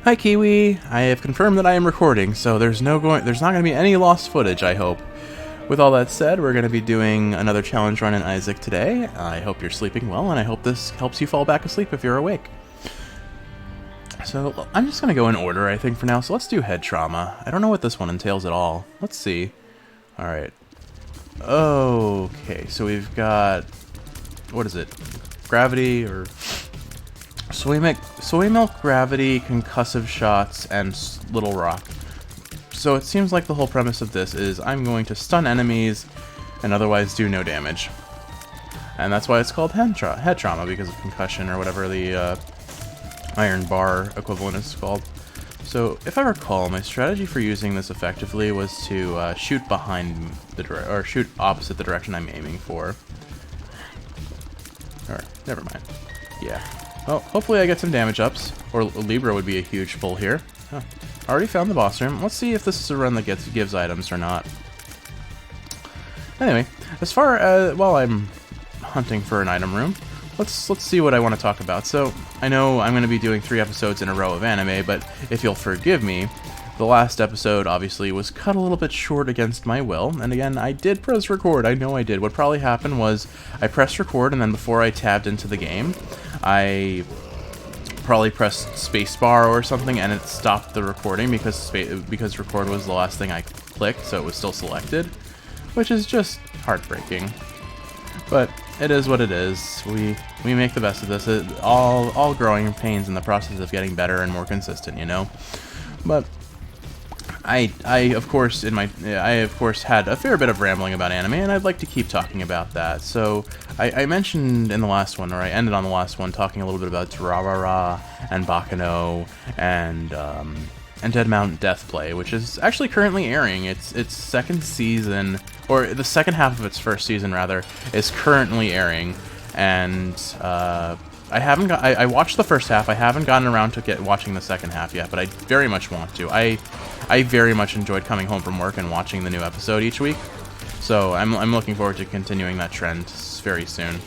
Hi Kiwi, I have confirmed that I am recording, so there's not going to be any lost footage, I hope. With all that said, we're going to be doing another challenge run in Isaac today. I hope you're sleeping well, and I hope this helps you fall back asleep if you're awake. So, I'm just going to go in order, I think, for now, so let's do head trauma. I don't know what this one entails at all. Let's see. Alright. Okay, so we've got... what is it? Gravity, or... Soy milk, gravity, concussive shots, and Little Rock. So it seems like the whole premise of this is I'm going to stun enemies and otherwise do no damage. And that's why it's called head trauma, because of concussion or whatever the iron bar equivalent is called. So if I recall, my strategy for using this effectively was to shoot behind the shoot opposite the direction I'm aiming for. Or never mind. Yeah. Well, hopefully I get some damage ups, or Libra would be a huge pull here. Huh. Already found the boss room. Let's see if this is a run that gives items or not. Anyway, as far as while I'm hunting for an item room, let's see what I want to talk about. So I know I'm going to be doing 3 episodes in a row of anime, but if you'll forgive me, the last episode obviously was cut a little bit short against my will, and again, I did press record. I know I did. What probably happened was I pressed record, and then before I tabbed into the game, I probably pressed spacebar or something, and it stopped the recording because record was the last thing I clicked, so it was still selected, which is just heartbreaking. But it is what it is. We make the best of this. All growing pains in the process of getting better and more consistent, you know. But I of course had a fair bit of rambling about anime, and I'd like to keep talking about that. So I mentioned in the last one, or I ended on the last one, talking a little bit about Durarara and Bakano and Dead Mountain Deathplay, which is actually currently airing. Its second season, or the second half of its first season rather, is currently airing, and I watched the first half. I haven't gotten around to watching the second half yet, but I very much want to. I very much enjoyed coming home from work and watching the new episode each week, so I'm looking forward to continuing that trend very soon.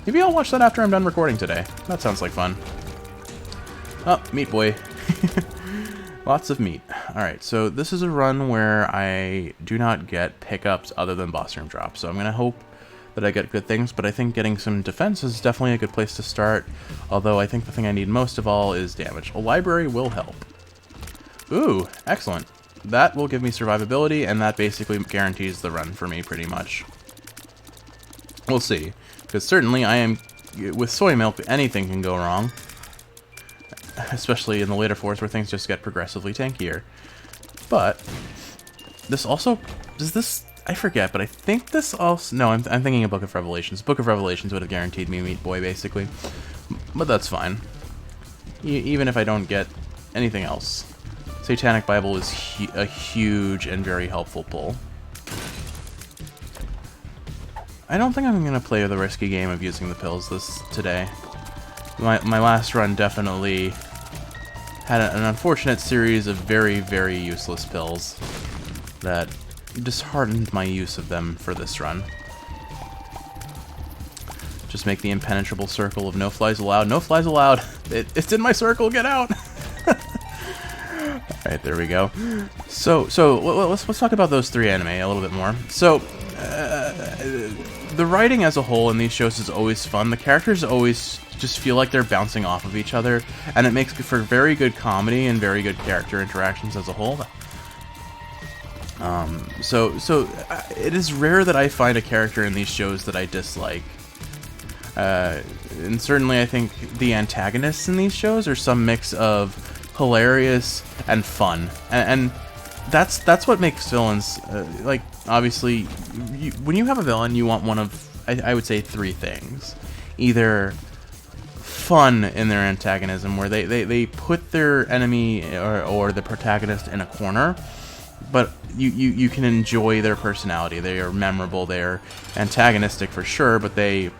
Maybe I'll watch that after I'm done recording today. That sounds like fun. Oh, meat boy. Lots of meat. Alright, so this is a run where I do not get pickups other than boss room drops, so I'm going to hope that I get good things, but I think getting some defense is definitely a good place to start, although I think the thing I need most of all is damage. A library will help. Ooh, excellent. That will give me survivability, and that basically guarantees the run for me, pretty much. We'll see, because certainly with soy milk, anything can go wrong, especially in the later fours where things just get progressively tankier. But this also, I forget, but I think this also... no, I'm thinking of Book of Revelations. Book of Revelations would have guaranteed me Meat Boy, basically. But that's fine. Even if I don't get anything else. Satanic Bible is a huge and very helpful pull. I don't think I'm going to play the risky game of using the pills today. My last run definitely had an unfortunate series of very, very useless pills that disheartened my use of them for this run. Just make the impenetrable circle of no flies allowed. No flies allowed! It's in my circle, get out! Alright, there we go. So let's talk about those 3 anime a little bit more. So, the writing as a whole in these shows is always fun. The characters always just feel like they're bouncing off of each other, and it makes for very good comedy and very good character interactions as a whole. So it is rare that I find a character in these shows that I dislike. And certainly I think the antagonists in these shows are some mix of hilarious and fun. And that's what makes villains, like, obviously, when you have a villain, you want one of, I would say, 3 things. Either fun in their antagonism, where they put their enemy or the protagonist in a corner, but you can enjoy their personality. They are memorable. They are antagonistic for sure, but they...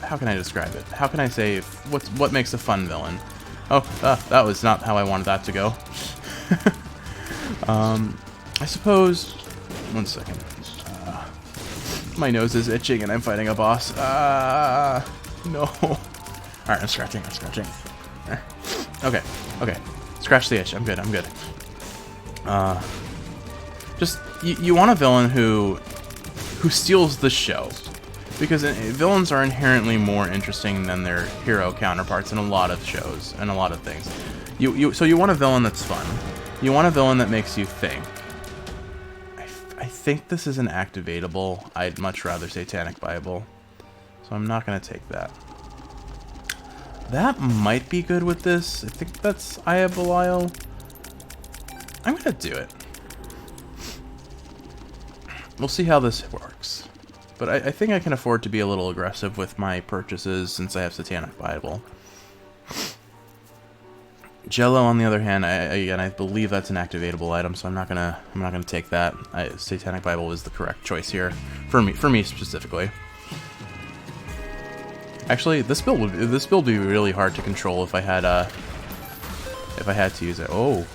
how can I describe it? How can I say what makes a fun villain? Oh, that was not how I wanted that to go. I suppose... one second. My nose is itching and I'm fighting a boss. No. Alright, I'm scratching. Okay, okay. Scratch the itch. I'm good, I'm good. Just, you want a villain who steals the show. Because villains are inherently more interesting than their hero counterparts in a lot of shows and a lot of things. So you want a villain that's fun. You want a villain that makes you think. I think this is an activatable. I'd much rather Satanic Bible. So I'm not going to take that. That might be good with this. I think that's Eye of Belial. I'm going to do it. We'll see how this works. But I think I can afford to be a little aggressive with my purchases since I have Satanic Bible. Jello, on the other hand, I believe that's an activatable item, so I'm not gonna take that. Satanic Bible is the correct choice here for me specifically. Actually, this build would be really hard to control if I had to use it. Oh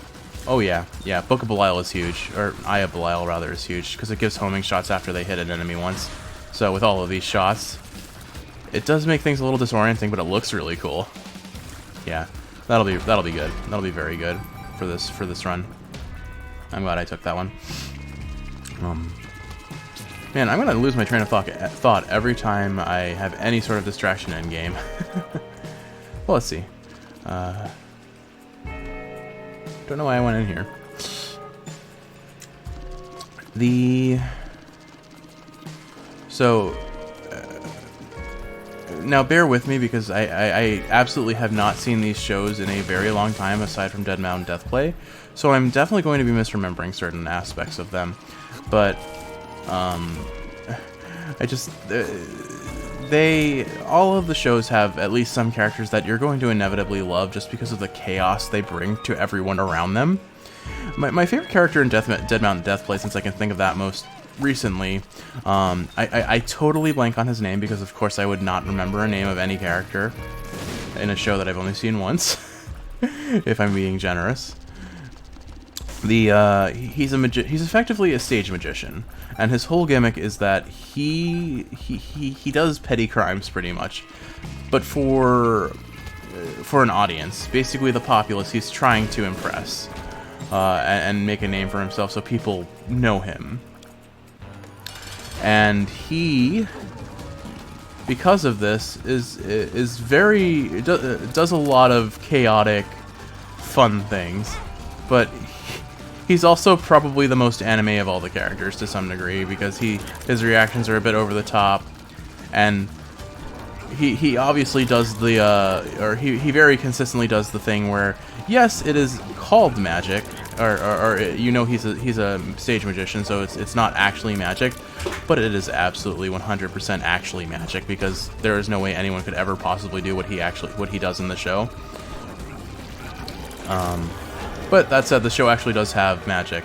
yeah, Book of Belial is huge, or Eye of Belial rather is huge because it gives homing shots after they hit an enemy once. So with all of these shots, it does make things a little disorienting, but it looks really cool. Yeah, that'll be good. That'll be very good for this run. I'm glad I took that one. Man, I'm gonna lose my train of thought every time I have any sort of distraction in game. Well, let's see. Don't know why I went in here. Now bear with me because I absolutely have not seen these shows in a very long time aside from Dead Mountain Deathplay, so I'm definitely going to be misremembering certain aspects of them, but all of the shows have at least some characters that you're going to inevitably love just because of the chaos they bring to everyone around them. My favorite character in Dead Mountain Deathplay, since I can think of that most recently, I totally blank on his name because of course I would not remember a name of any character in a show that I've only seen once, if I'm being generous. He's effectively a stage magician, and his whole gimmick is that he does petty crimes pretty much, but for an audience, basically the populace he's trying to impress, and make a name for himself so people know him. And he, because of this, does a lot of chaotic, fun things, but he's also probably the most anime of all the characters to some degree because his reactions are a bit over the top, and he obviously does he very consistently does the thing where, yes, it is called magic, or he's a stage magician, so it's not actually magic, but it is absolutely 100% actually magic because there is no way anyone could ever possibly do what he does in the show. But that said, the show actually does have magic.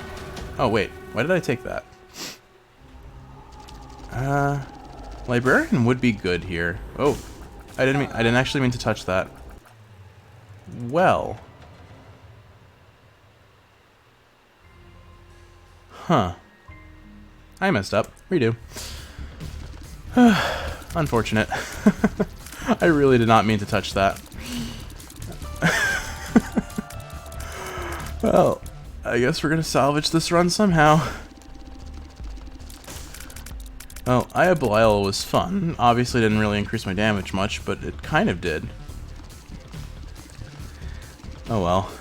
Oh wait, why did I take that? Librarian would be good here. Oh, I didn't actually mean to touch that. Well. Huh. I messed up. Redo. Unfortunate. I really did not mean to touch that. Well, I guess we're gonna salvage this run somehow. Well, Eye of Belial was fun. Obviously didn't really increase my damage much, but it kind of did. Oh well.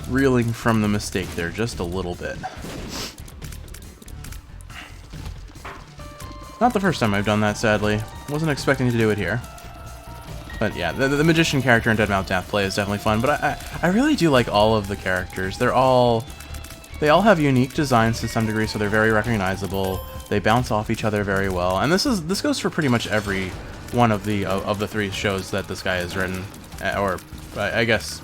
Reeling from the mistake there just a little bit. Not the first time I've done that, sadly. Wasn't expecting to do it here. But yeah, the magician character in Dead Mountain Deathplay is definitely fun, but I really do like all of the characters. They all have unique designs to some degree, so they're very recognizable. They bounce off each other very well, and this goes for pretty much every one of the three shows that this guy has written, or I guess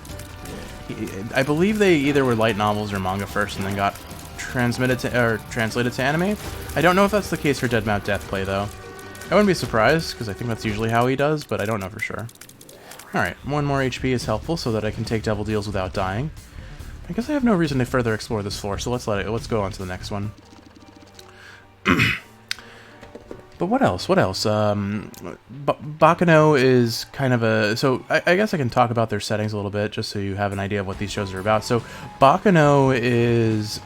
I believe they either were light novels or manga first, and then got translated to anime. I don't know if that's the case for Dead Mountain Deathplay though. I wouldn't be surprised, because I think that's usually how he does, but I don't know for sure. Alright, 1 more HP is helpful so that I can take double deals without dying. I guess I have no reason to further explore this floor, so let's go on to the next one. But what else? What else? Bakano is kind of a... So I guess I can talk about their settings a little bit, just so you have an idea of what these shows are about. So Bakano is...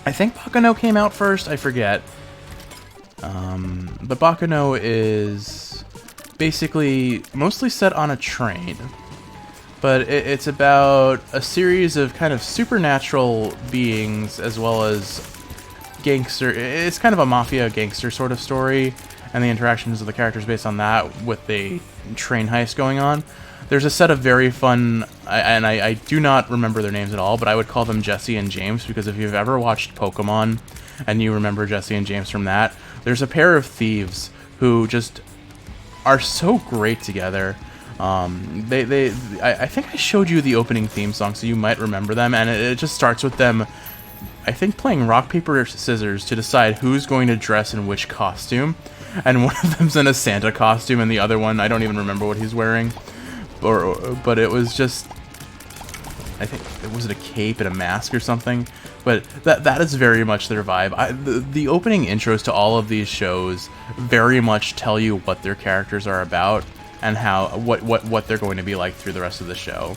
I think Bakano came out first. I forget. But Bakano is basically mostly set on a train. But it's about a series of kind of supernatural beings as well as gangster. It's kind of a mafia gangster sort of story, and the interactions of the characters based on that with the train heist going on. There's a set of very fun, and I do not remember their names at all, but I would call them Jesse and James, because if you've ever watched Pokemon and you remember Jesse and James from that, there's a pair of thieves who just are so great together. I think I showed you the opening theme song, so you might remember them, and it just starts with them, I think, playing rock, paper, scissors to decide who's going to dress in which costume. And one of them's in a Santa costume, and the other one, I don't even remember what he's wearing. But it was just... I think, was it a cape and a mask or something? But that is very much their vibe. The opening intros to all of these shows very much tell you what their characters are about and what they're going to be like through the rest of the show.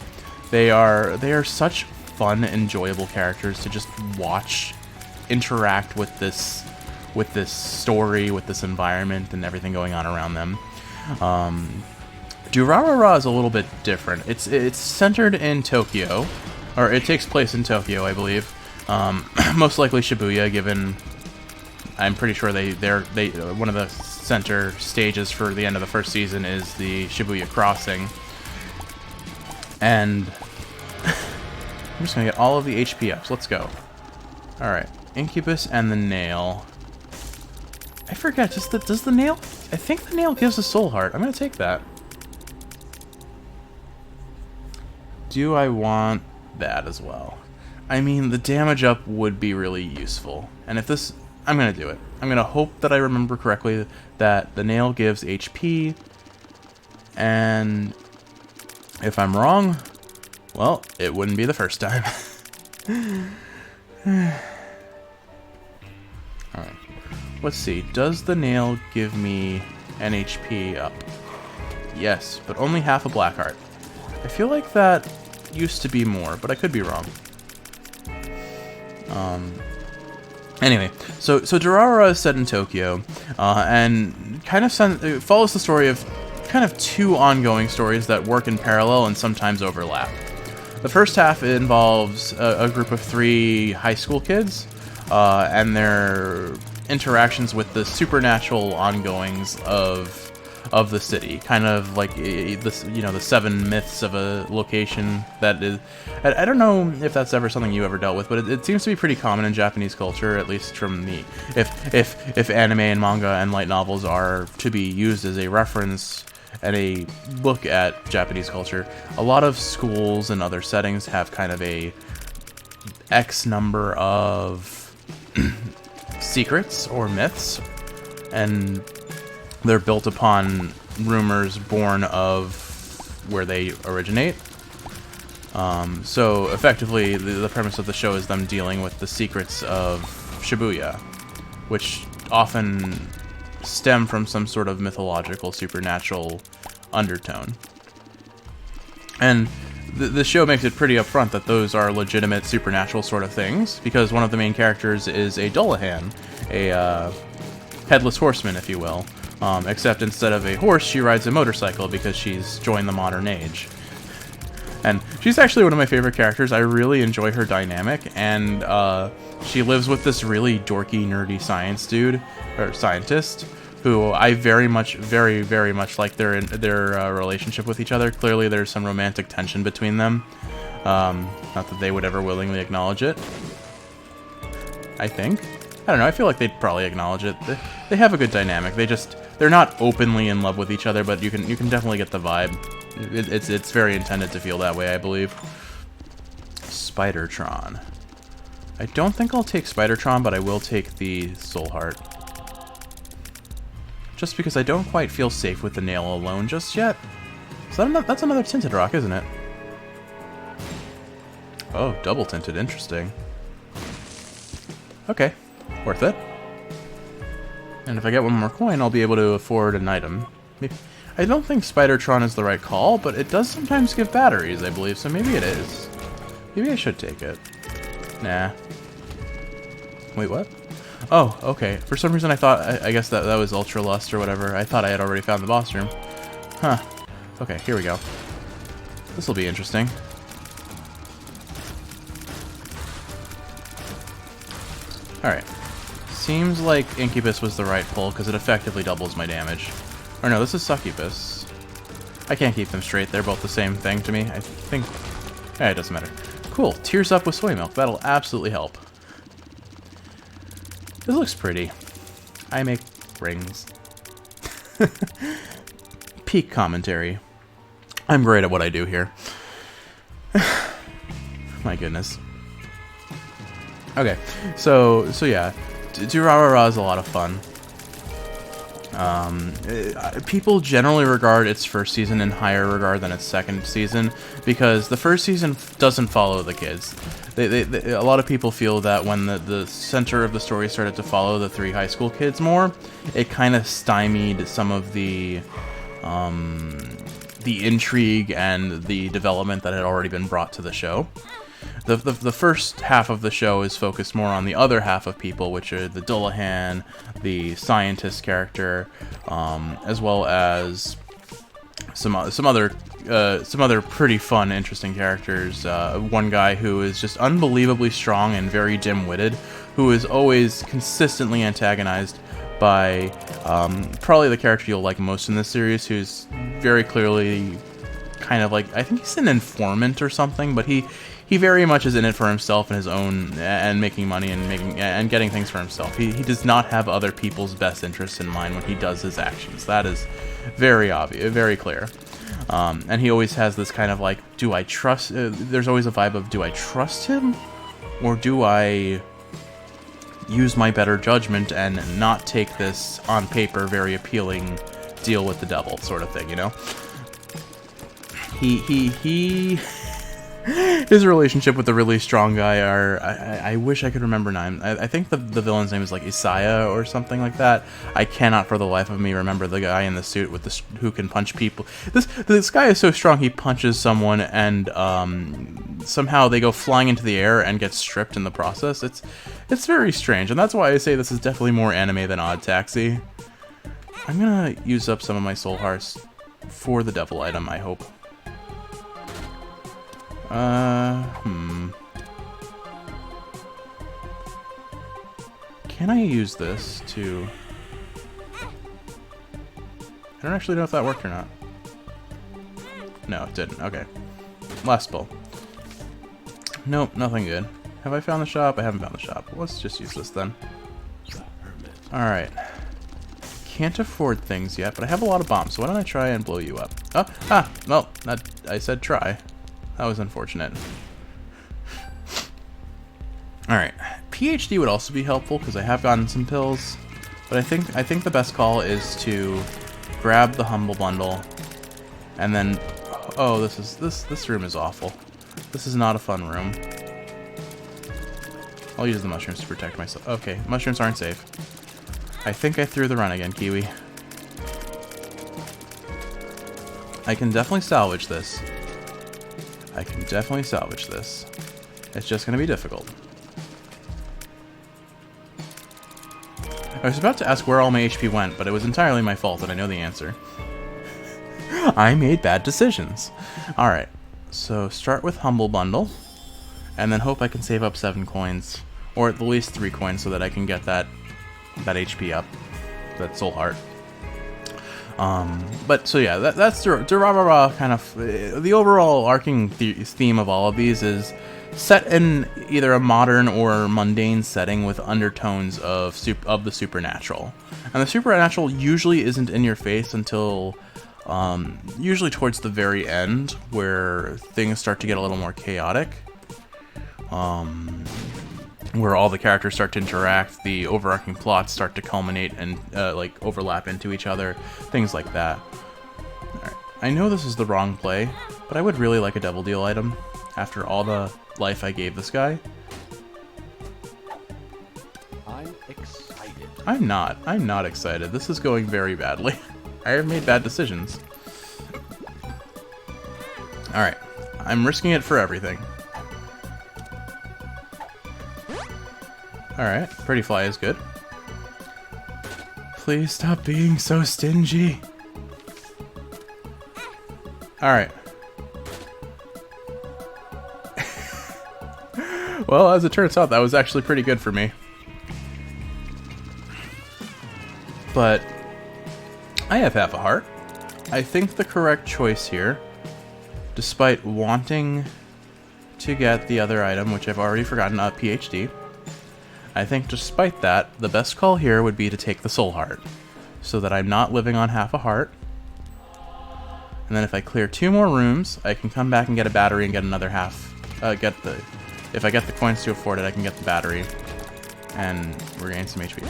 They are such fun, enjoyable characters to just watch interact with this story, with this environment, and everything going on around them. Durarara is a little bit different. It's centered in Tokyo, or it takes place in Tokyo, I believe. Most likely Shibuya, given I'm pretty sure they're one of the center stages for the end of the first season is the Shibuya crossing, and I'm just gonna get all of the HP ups. Let's go. All right, Incubus and the nail. I forget. Does the nail? I think the nail gives a soul heart. I'm gonna take that. Do I want that as well? I mean, the damage up would be really useful, and if this, I'm gonna do it. I'm gonna hope that I remember correctly that the nail gives HP, and if I'm wrong, well, it wouldn't be the first time. Alright. Let's see. Does the nail give me an HP up? Yes, but only half a black heart. I feel like that used to be more, but I could be wrong. Anyway, so Durarara is set in Tokyo, and kind of it follows the story of kind of two ongoing stories that work in parallel and sometimes overlap. The first half involves a group of 3 high school kids and their interactions with the supernatural ongoings of the city, kind of like the 7 myths of a location that is. I don't know if that's ever something you ever dealt with, but it seems to be pretty common in Japanese culture, at least from me. If anime and manga and light novels are to be used as a reference and a look at Japanese culture, a lot of schools and other settings have kind of a X number of secrets or myths, and they're built upon rumors born of where they originate. So effectively, the premise of the show is them dealing with the secrets of Shibuya, which often stem from some sort of mythological, supernatural undertone. And the show makes it pretty upfront that those are legitimate supernatural sort of things, because one of the main characters is a Dullahan, a headless horseman, if you will. Except instead of a horse, she rides a motorcycle because she's joined the modern age. And she's actually one of my favorite characters. I really enjoy her dynamic, and she lives with this really dorky, nerdy scientist, who I very much like their relationship with each other. Clearly, there's some romantic tension between them. Not that they would ever willingly acknowledge it. I think. I don't know. I feel like they'd probably acknowledge it. They have a good dynamic. They're not openly in love with each other, but you can definitely get the vibe. It's very intended to feel that way, I believe. Spidertron. I don't think I'll take Spidertron, but I will take the Soul Heart. Just because I don't quite feel safe with the nail alone just yet. So that's another tinted rock, isn't it? Oh, double tinted. Interesting. Okay. Worth it. And if I get one more coin, I'll be able to afford an item. Maybe, I don't think Spidertron is the right call, but it does sometimes give batteries, I believe, so maybe it is. Maybe I should take it. Nah. Wait, what? Oh, okay. For some reason I thought, I guess that was Ultra Lust or whatever. I thought I had already found the boss room. Huh. Okay, here we go. This will be interesting. Alright. Seems like Incubus was the right pull, because it effectively doubles my damage. Or no, this is Succubus. I can't keep them straight. They're both the same thing to me. I think... it doesn't matter. Cool. Tears up with soy milk. That'll absolutely help. This looks pretty. I make rings. Peak commentary. I'm great at what I do here. My goodness. Okay, so yeah, Durarara is a lot of fun. People generally regard its first season in higher regard than its second season because the first season doesn't follow the kids. A lot of people feel that when the center of the story started to follow the 3 high school kids more, it kind of stymied some of the intrigue and the development that had already been brought to the show. The first half of the show is focused more on the other half of people, which are the Dullahan, the scientist character, as well as some other pretty fun, interesting characters. One guy who is just unbelievably strong and very dim-witted, who is always consistently antagonized by probably the character you'll like most in this series, who's very clearly kind of like, I think he's an informant or something, but he very much is in it for himself and his own, and making money and getting things for himself. He does not have other people's best interests in mind when he does his actions. That is very obvious, very clear. And he always has this kind of like, do I trust? There's always a vibe of, do I trust him, or do I use my better judgment and not take this on paper very appealing deal with the devil sort of thing, you know? His relationship with the really strong guy are... I wish I could remember name. I think the villain's name is like Isaiah or something like that. I cannot for the life of me remember the guy in the suit with who can punch people. This guy is so strong he punches someone and somehow they go flying into the air and get stripped in the process. It's very strange, and that's why I say this is definitely more anime than Odd Taxi. I'm gonna use up some of my soul hearts for the devil item, I hope. Can I use this to... I don't actually know if that worked or not. No, it didn't. Okay. Last pull. Nope, nothing good. Have I found the shop? I haven't found the shop. Let's just use this then. Alright. Can't afford things yet, but I have a lot of bombs, so why don't I try and blow you up? Oh, well, I said try. That was unfortunate. Alright. PhD would also be helpful, because I have gotten some pills. But I think the best call is to grab the Humble Bundle, and then... Oh, this room is awful. This is not a fun room. I'll use the mushrooms to protect myself. Okay, mushrooms aren't safe. I think I threw the run again, Kiwi. I can definitely salvage this. It's just going to be difficult. I was about to ask where all my HP went, but it was entirely my fault, and I know the answer. I made bad decisions. Alright, so start with Humble Bundle, and then hope I can save up 7 coins, or at least 3 coins, so that I can get that HP up, that soul heart. But so yeah, that's Durarara kind of the overall arcing theme of all of these is set in either a modern or mundane setting with undertones of the supernatural. And the supernatural usually isn't in your face until usually towards the very end, where things start to get a little more chaotic. Where all the characters start to interact, the overarching plots start to culminate and like overlap into each other, things like that. Alright. I know this is the wrong play, but I would really like a Devil Deal item after all the life I gave this guy. I'm excited. I'm not. I'm not excited. This is going very badly. I have made bad decisions. Alright. I'm risking it for everything. Alright. Pretty Fly is good. Please stop being so stingy. Alright. Well, as it turns out, that was actually pretty good for me. But I have half a heart. I think the correct choice here, despite wanting to get the other item, which I've already forgotten, a PhD, I think despite that, the best call here would be to take the soul heart, so that I'm not living on half a heart. And then if I clear 2 more rooms, I can come back and get a battery and get another half. If I get the coins to afford it, I can get the battery and regain some HP.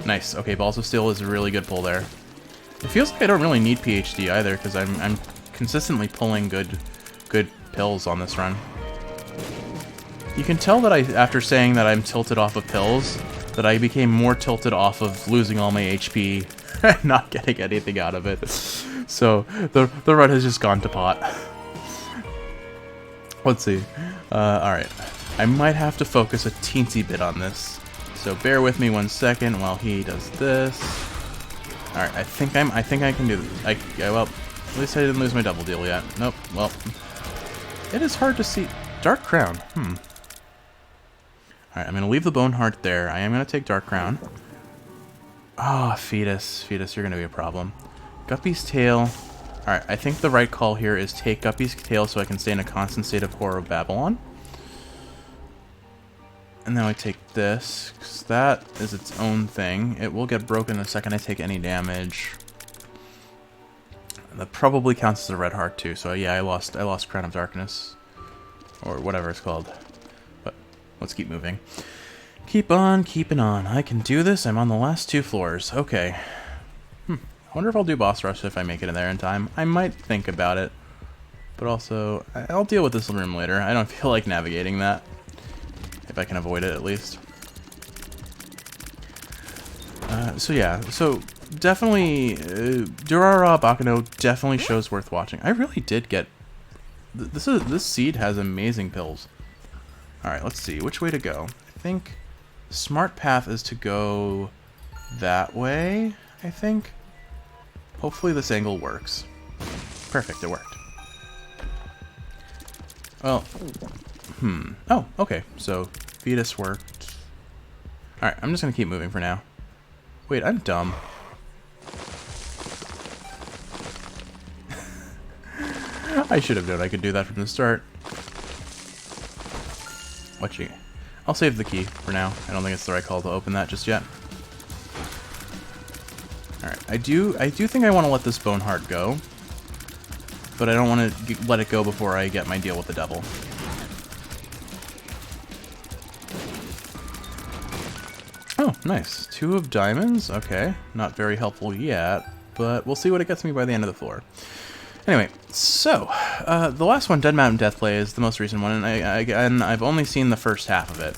Nice. Okay, Balls of Steel is a really good pull there. It feels like I don't really need PhD either, because I'm consistently pulling good pills on this run. You can tell that after saying that I'm tilted off of pills, that I became more tilted off of losing all my HP and not getting anything out of it. So the run has just gone to pot. Let's see. Alright. I might have to focus a teensy bit on this. So bear with me 1 second while he does this. Alright, I think I can do this. Well, at least I didn't lose my double deal yet. Nope, well. It is hard to see. Dark Crown, Alright, I'm gonna leave the Bone Heart there. I am gonna take Dark Crown. Ah, Fetus. Fetus, you're gonna be a problem. Guppy's Tail. Alright, I think the right call here is take Guppy's Tail so I can stay in a constant state of Horror of Babylon. And then I take this, because that is its own thing. It will get broken the second I take any damage. That probably counts as a red heart too, so yeah, I lost Crown of Darkness. Or whatever it's called. But let's keep moving. Keep on keeping on. I can do this. I'm on the last 2 floors. Okay. I wonder if I'll do boss rush if I make it in there in time. I might think about it. But also, I'll deal with this room later. I don't feel like navigating that. If I can avoid it, at least. So yeah, so definitely, Durara Bakano definitely shows worth watching. I really did get... This seed has amazing pills. Alright, let's see. Which way to go? I think smart path is to go that way, I think. Hopefully this angle works. Perfect, it worked. Well... Oh, okay. So, Fetus worked. Alright, I'm just gonna keep moving for now. Wait, I'm dumb. I should have known I could do that from the start. I'll save the key for now. I don't think it's the right call to open that just yet. Alright, I do think I want to let this Bone Heart go. But I don't want to let it go before I get my deal with the devil. Oh, nice. 2 of diamonds. Okay. Not very helpful yet, but we'll see what it gets me by the end of the floor. Anyway, so, the last one, Dead Mountain Deathplay, is the most recent one, and I've only seen the first half of it.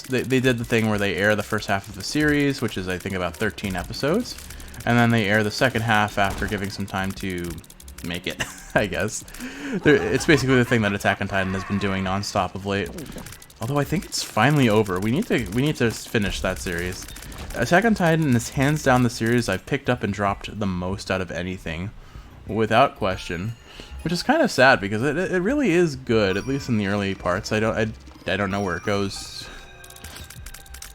They did the thing where they air the first half of the series, which is, I think, about 13 episodes, and then they air the second half after giving some time to make it, I guess. It's basically the thing that Attack on Titan has been doing nonstop of late. Although I think it's finally over. We need to finish that series. Attack on Titan is hands down the series I've picked up and dropped the most out of anything, without question. Which is kind of sad because it really is good, at least in the early parts. I don't know where it goes.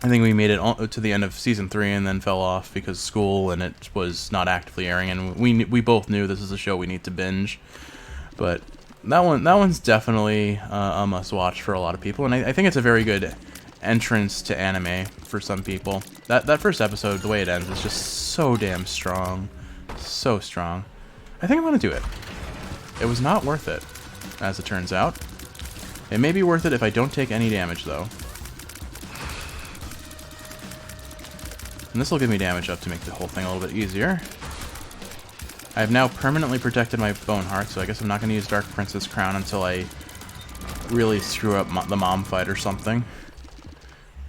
I think we made it to the end of season 3 and then fell off because school and it was not actively airing, and we both knew this is a show we need to binge. But that one's definitely a must-watch for a lot of people, and I think it's a very good entrance to anime for some people. That first episode, the way it ends, is just so damn strong. So strong. I think I'm gonna do it. It was not worth it, as it turns out. It may be worth it if I don't take any damage, though. And this will give me damage up to make the whole thing a little bit easier. I have now permanently protected my Bone Heart, so I guess I'm not going to use Dark Princess Crown until I really screw up the mom fight or something.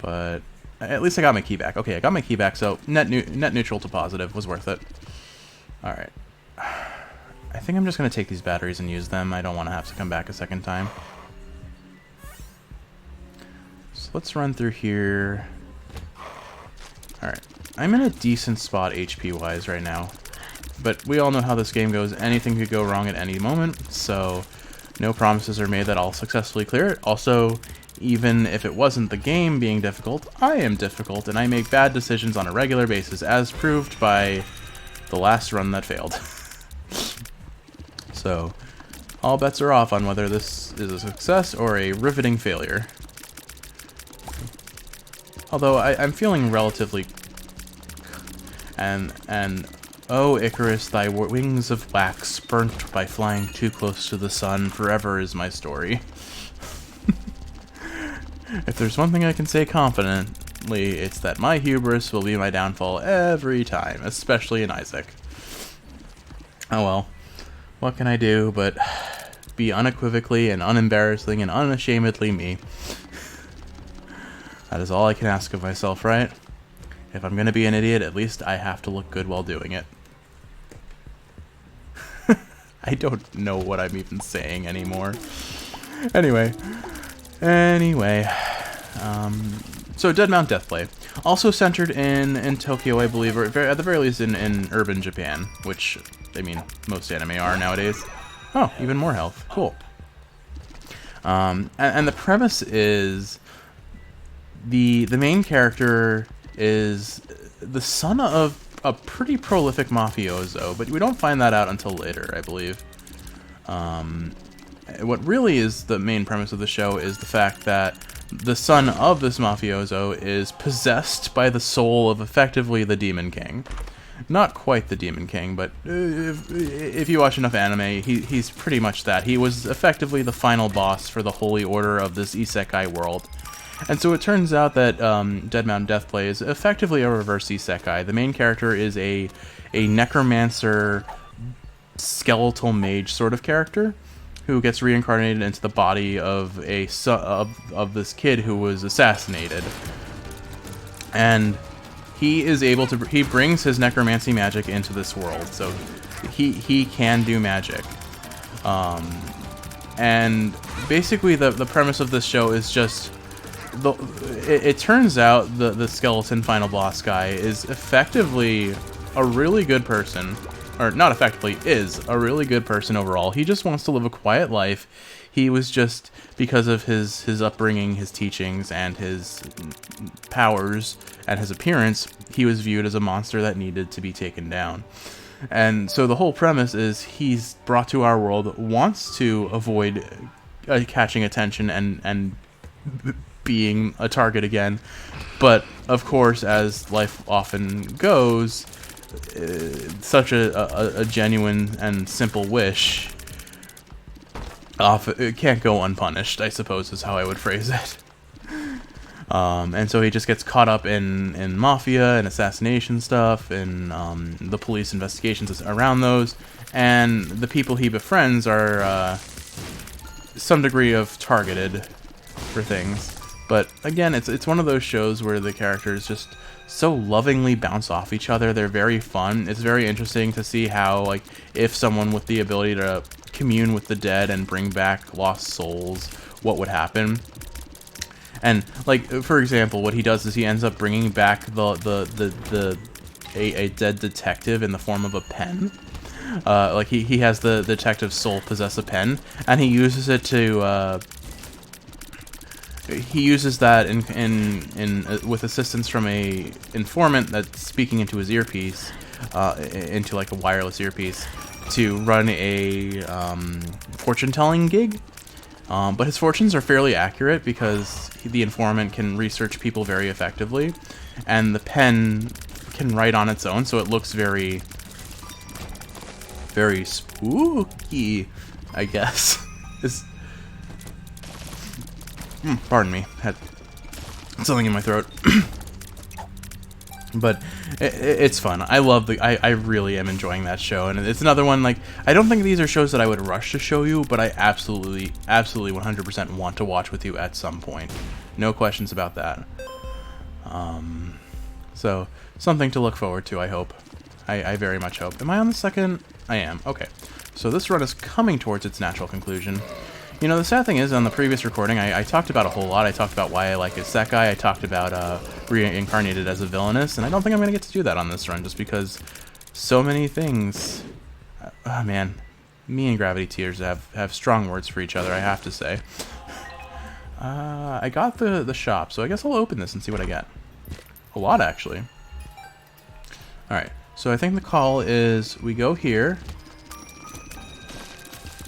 But At least I got my key back. Okay, I got my key back, so net neutral to positive was worth it. Alright. I think I'm just going to take these batteries and use them. I don't want to have to come back a second time. So let's run through here. Alright. I'm in a decent spot HP-wise right now. But we all know how this game goes. Anything could go wrong at any moment, so no promises are made that I'll successfully clear it. Also, even if it wasn't the game being difficult, I am difficult, and I make bad decisions on a regular basis, as proved by the last run that failed. So, all bets are off on whether this is a success or a riveting failure. Although, I'm feeling relatively... And oh, Icarus, thy wings of wax, burnt by flying too close to the sun, forever is my story. If there's one thing I can say confidently, it's that my hubris will be my downfall every time, especially in Isaac. Oh well, what can I do but be unequivocally and unembarrassing and unashamedly me? That is all I can ask of myself, right? If I'm gonna be an idiot, at least I have to look good while doing it. I don't know what I'm even saying anymore. Anyway, so Dead Mount Deathplay, also centered in Tokyo, I believe, or at the very least in urban Japan, which, I mean, most anime are nowadays. Oh, even more health. Cool. And the premise is the main character is the son of a pretty prolific mafioso, but we don't find that out until later, I believe. What really is the main premise of the show is the fact that the son of this mafioso is possessed by the soul of effectively the Demon King. Not quite the Demon King, but if you watch enough anime, he's pretty much that. He was effectively the final boss for the holy order of this isekai world. And so it turns out that Dead Mount Deathplay is effectively a reverse isekai. The main character is a necromancer, skeletal mage sort of character who gets reincarnated into the body of of this kid who was assassinated. And he is able to... He brings his necromancy magic into this world, so he can do magic. And basically the premise of this show is just... It turns out the skeleton final boss guy is effectively a really good person. Or not effectively, is a really good person overall. He just wants to live a quiet life. He was just, because of his upbringing, his teachings, and his powers, and his appearance, he was viewed as a monster that needed to be taken down. And so the whole premise is he's brought to our world, wants to avoid catching attention and being a target again. But, of course, as life often goes... such a genuine and simple wish it can't go unpunished, I suppose is how I would phrase it. And so he just gets caught up in mafia and assassination stuff and the police investigations around those, and the people he befriends are some degree of targeted for things. But again, it's one of those shows where the characters just so lovingly bounce off each other. They're very fun. It's very interesting to see how, like, if someone with the ability to commune with the dead and bring back lost souls, what would happen. And, like, for example, what he does is he ends up bringing back a dead detective in the form of a pen. Like, he has the detective's soul possess a pen, and he uses it to... He uses that with assistance from a informant that's speaking into his earpiece, into like a wireless earpiece, to run a fortune-telling gig. But his fortunes are fairly accurate because the informant can research people very effectively, and the pen can write on its own, so it looks very, very spooky, I guess. Pardon me, had something in my throat. But it's fun. I love I really am enjoying that show, and it's another one, like, I don't think these are shows that I would rush to show you, but I absolutely 100% want to watch with you at some point. No questions about that. So, something to look forward to, I hope. I very much hope. Am I on the second? I am. Okay. So this run is coming towards its natural conclusion. You know, the sad thing is, on the previous recording, I talked about a whole lot. I talked about why I like Isekai. I talked about reincarnated as a villainous, and I don't think I'm going to get to do that on this run, just because so many things... Oh, man. Me and Gravity Tears have strong words for each other, I have to say. I got the shop, so I guess I'll open this and see what I get. A lot, actually. Alright, so I think the call is we go here,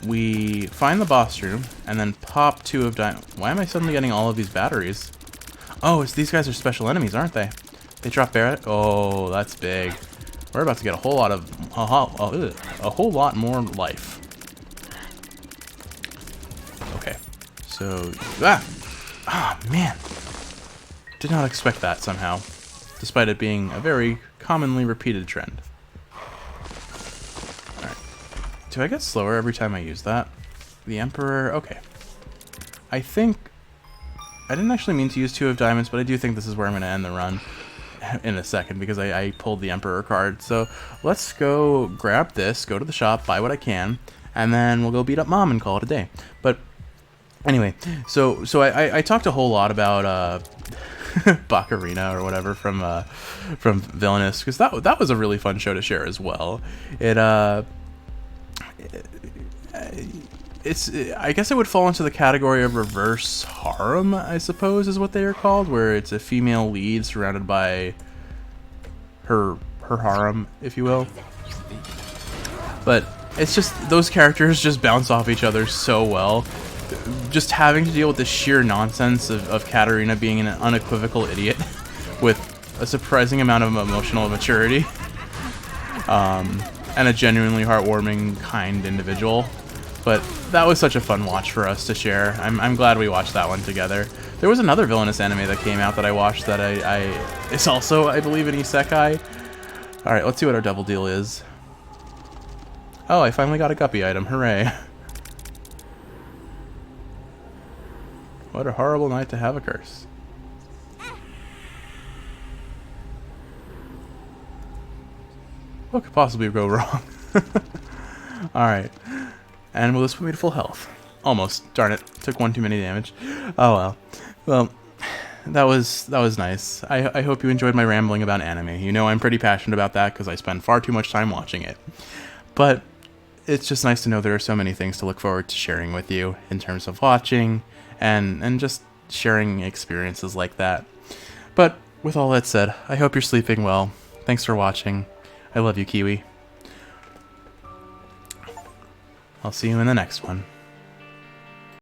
we find the boss room, and then pop 2 of diamond. Why am I suddenly getting all of these batteries? Oh, these guys are special enemies, aren't they? They drop barret. Oh, that's big. We're about to get a whole lot of a whole lot more life. Okay, so man, did not expect that somehow, despite it being a very commonly repeated trend. Alright. Do I get slower every time I use that? The Emperor... Okay. I think... I didn't actually mean to use 2 of diamonds, but I do think this is where I'm going to end the run in a second, because I pulled the Emperor card. So let's go grab this, go to the shop, buy what I can, and then we'll go beat up Mom and call it a day. But anyway, so I talked a whole lot about... Bacarina or whatever from Villainous, because that was a really fun show to share as well. It's I guess it would fall into the category of reverse harem, I suppose is what they are called, where it's a female lead surrounded by her harem, if you will. But it's just those characters just bounce off each other so well. Just having to deal with the sheer nonsense of Katarina being an unequivocal idiot with a surprising amount of emotional maturity and a genuinely heartwarming, kind individual. But that was such a fun watch for us to share. I'm glad we watched that one together. There was another Villainous anime that came out that I watched that it's also, I believe, an isekai. Alright, let's see what our double deal is. Oh, I finally got a guppy item. Hooray. What a horrible night to have a curse. What could possibly go wrong? Alright. And will this put me to full health? Almost. Darn it. Took 1 too many damage. Oh well. Well, that was nice. I hope you enjoyed my rambling about anime. You know I'm pretty passionate about that because I spend far too much time watching it. But it's just nice to know there are so many things to look forward to sharing with you in terms of watching and just sharing experiences like that. But with all that said, I hope you're sleeping well. Thanks for watching. I love you, Kiwi. I'll see you in the next one.